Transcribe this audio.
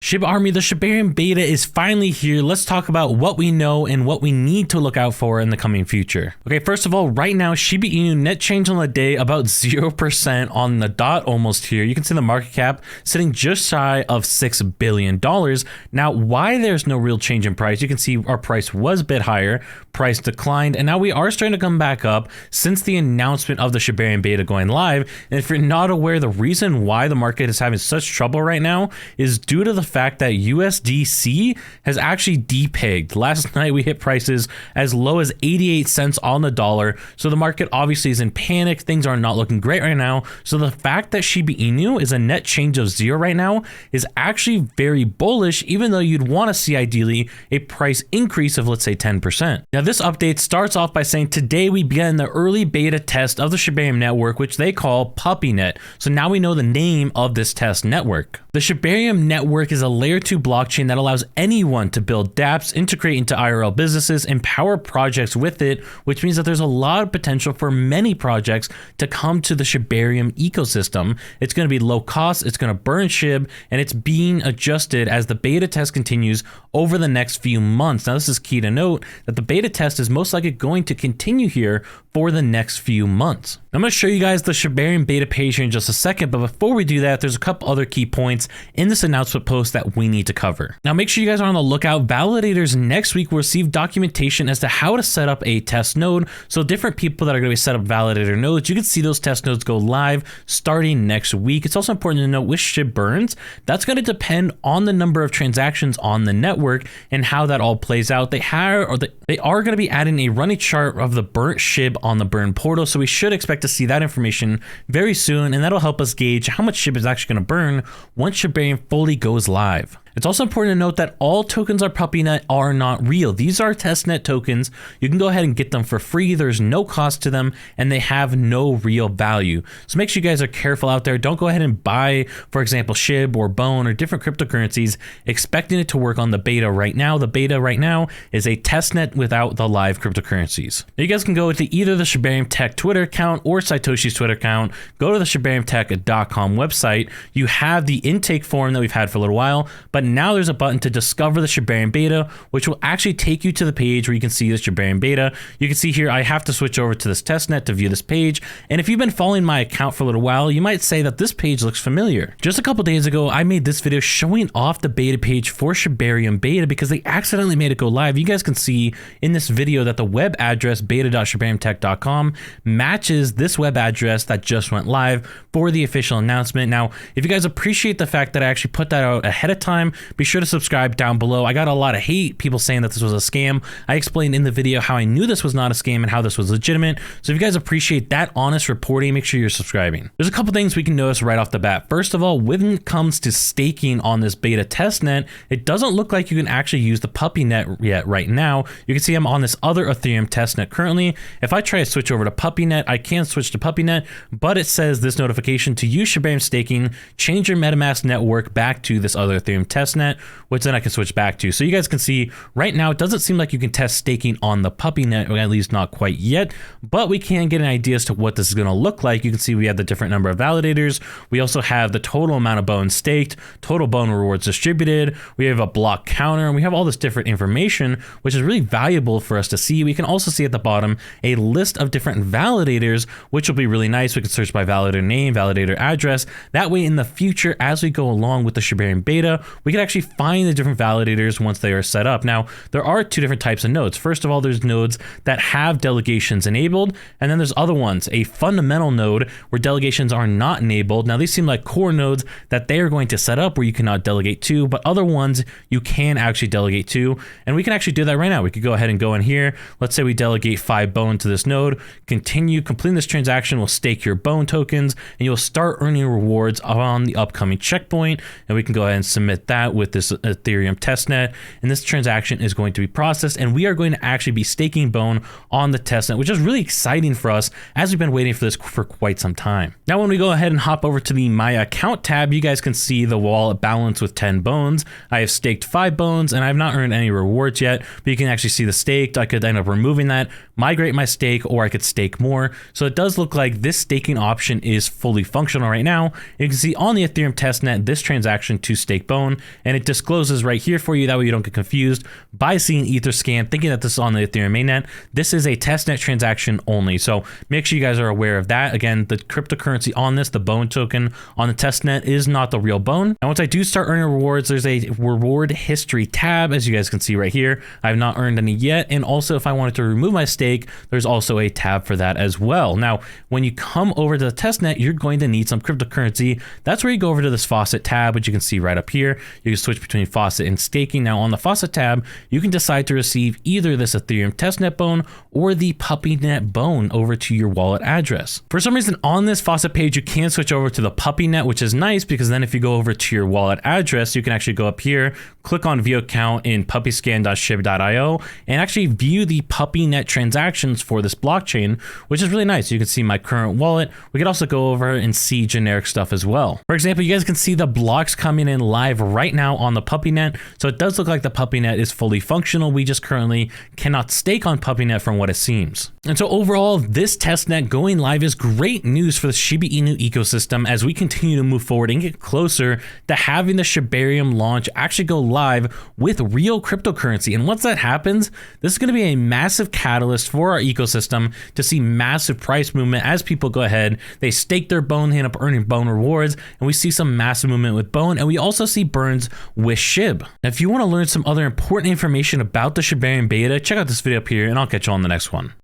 SHIB Army, the Shibarium Beta is finally here. Let's talk about what we know and what we need to look out for in the coming future. Okay, first of all, right now, Shiba Inu net change on the day about 0% on the dot almost here. You can see the market cap sitting just shy of $6 billion. Now, why there's no real change in price, you can see our price was a bit higher, price declined, and now we are starting to come back up since the announcement of the Shibarium Beta going live. And if you're not aware, the reason why the market is having such trouble right now is due to the fact that USDC has actually depegged. Last night we hit prices as low as 88 cents on the dollar, so the market obviously is in panic. Things are not looking great right now. So the fact that Shiba Inu is a net change of 0 right now is actually very bullish, even though you'd want to see ideally a price increase of, let's say, 10%. Now this update starts off by saying today we began the early beta test of the Shibarium network, which they call PuppyNet. So now we know the name of this test network. The Shibarium network is a layer 2 blockchain that allows anyone to build dApps, integrate into IRL businesses, and power projects with it, which means that there's a lot of potential for many projects to come to the Shibarium ecosystem. It's going to be low cost, it's going to burn SHIB, and it's being adjusted as the beta test continues over the next few months. Now, this is key to note that the beta test is most likely going to continue here for the next few months. I'm going to show you guys the Shibarium Beta page here in just a second, but before we do that, there's a couple other key points in this announcement post that we need to cover. Now, make sure you guys are on the lookout. Validators next week will receive documentation as to how to set up a test node. So different people that are going to be set up validator nodes, you can see those test nodes go live starting next week. It's also important to note with SHIB burns, that's going to depend on the number of transactions on the network and how that all plays out. They are going to be adding a running chart of the burnt SHIB on the burn portal, so we should expect to see that information very soon, and that'll help us gauge how much SHIB is actually going to burn once Shibarium fully goes live. It's also important to note that all tokens on PuppyNet are not real. These are testnet tokens. You can go ahead and get them for free. There's no cost to them, and they have no real value. So make sure you guys are careful out there. Don't go ahead and buy, for example, SHIB or Bone or different cryptocurrencies, expecting it to work on the beta right now. The beta right now is a testnet without the live cryptocurrencies. Now you guys can go to either the Shibarium Tech Twitter account or Satoshi's Twitter account. Go to the ShibariumTech.com website. You have the intake form that we've had for a little while, but now there's a button to discover the Shibarium Beta, which will actually take you to the page where you can see the Shibarium Beta. You can see here, I have to switch over to this testnet to view this page. And if you've been following my account for a little while, you might say that this page looks familiar. Just a couple days ago, I made this video showing off the beta page for Shibarium Beta because they accidentally made it go live. You guys can see in this video that the web address beta.shibariumtech.com matches this web address that just went live for the official announcement. Now, if you guys appreciate the fact that I actually put that out ahead of time, be sure to subscribe down below. I got a lot of hate, people saying that this was a scam. I explained in the video how I knew this was not a scam and how this was legitimate. So if you guys appreciate that honest reporting, make sure you're subscribing. There's a couple things we can notice right off the bat. First of all, when it comes to staking on this beta testnet, it doesn't look like you can actually use the PuppyNet yet right now. You can see I'm on this other Ethereum testnet currently. If I try to switch over to PuppyNet, I can switch to PuppyNet, but it says this notification to use Shibarium staking, change your MetaMask network back to this other Ethereum testnet, which then I can switch back to. So you guys can see right now, it doesn't seem like you can test staking on the PuppyNet, or at least not quite yet, but we can get an idea as to what this is going to look like. You can see we have the different number of validators. We also have the total amount of bones staked, total bone rewards distributed. We have a block counter, and we have all this different information, which is really valuable for us to see. We can also see at the bottom a list of different validators, which will be really nice. We can search by validator name, validator address. That way in the future, as we go along with the Shibarium Beta, we can actually find the different validators once they are set up. Now, there are two different types of nodes. First of all, there's nodes that have delegations enabled, and then there's other ones, a fundamental node where delegations are not enabled. Now, these seem like core nodes that they are going to set up where you cannot delegate to, but other ones you can actually delegate to, and we can actually do that right now. We could go ahead and go in here. Let's say we delegate 5 bone to this node, continue completing this transaction, will stake your bone tokens, and you'll start earning rewards on the upcoming checkpoint, and we can go ahead and submit that with this Ethereum testnet, and this transaction is going to be processed, and we are going to actually be staking bone on the testnet, which is really exciting for us as we've been waiting for this for quite some time. Now, when we go ahead and hop over to the My Account tab, you guys can see the wallet balance with 10 bones. I have staked 5 bones, and I have not earned any rewards yet, but you can actually see the staked. I could end up removing that, migrate my stake, or I could stake more. So it does look like this staking option is fully functional right now. You can see on the Ethereum testnet, this transaction to stake bone and it discloses right here for you. That way you don't get confused by seeing Etherscan thinking that this is on the Ethereum mainnet. This is a testnet transaction only, so make sure you guys are aware of that. Again, the cryptocurrency on this, the Bone token on the testnet, is not the real Bone. And once I do start earning rewards, there's a reward history tab, as you guys can see right here. I have not earned any yet, and also if I wanted to remove my stake, there's also a tab for that as well. Now, when you come over to the testnet, you're going to need some cryptocurrency. That's where you go over to this faucet tab, which you can see right up here. You can switch between faucet and staking. Now on the faucet tab, you can decide to receive either this Ethereum testnet Bone or the PuppyNet Bone over to your wallet address. For some reason on this faucet page, you can switch over to the PuppyNet, which is nice because then if you go over to your wallet address, you can actually go up here, click on view account in puppyscan.shib.io and actually view the PuppyNet transactions for this blockchain, which is really nice. You can see my current wallet. We could also go over and see generic stuff as well. For example, you guys can see the blocks coming in live right now on the PuppyNet. So it does look like the PuppyNet is fully functional. We just currently cannot stake on PuppyNet from what it seems. And so overall, this testnet going live is great news for the Shiba Inu ecosystem as we continue to move forward and get closer to having the Shibarium launch actually go live with real cryptocurrency. And once that happens, this is going to be a massive catalyst for our ecosystem to see massive price movement as people go ahead, they stake their Bone, end up earning Bone rewards, and we see some massive movement with Bone, and we also see burns with SHIB. Now, if you want to learn some other important information about the Shibarium Beta, check out this video up here, and I'll catch you on the next one.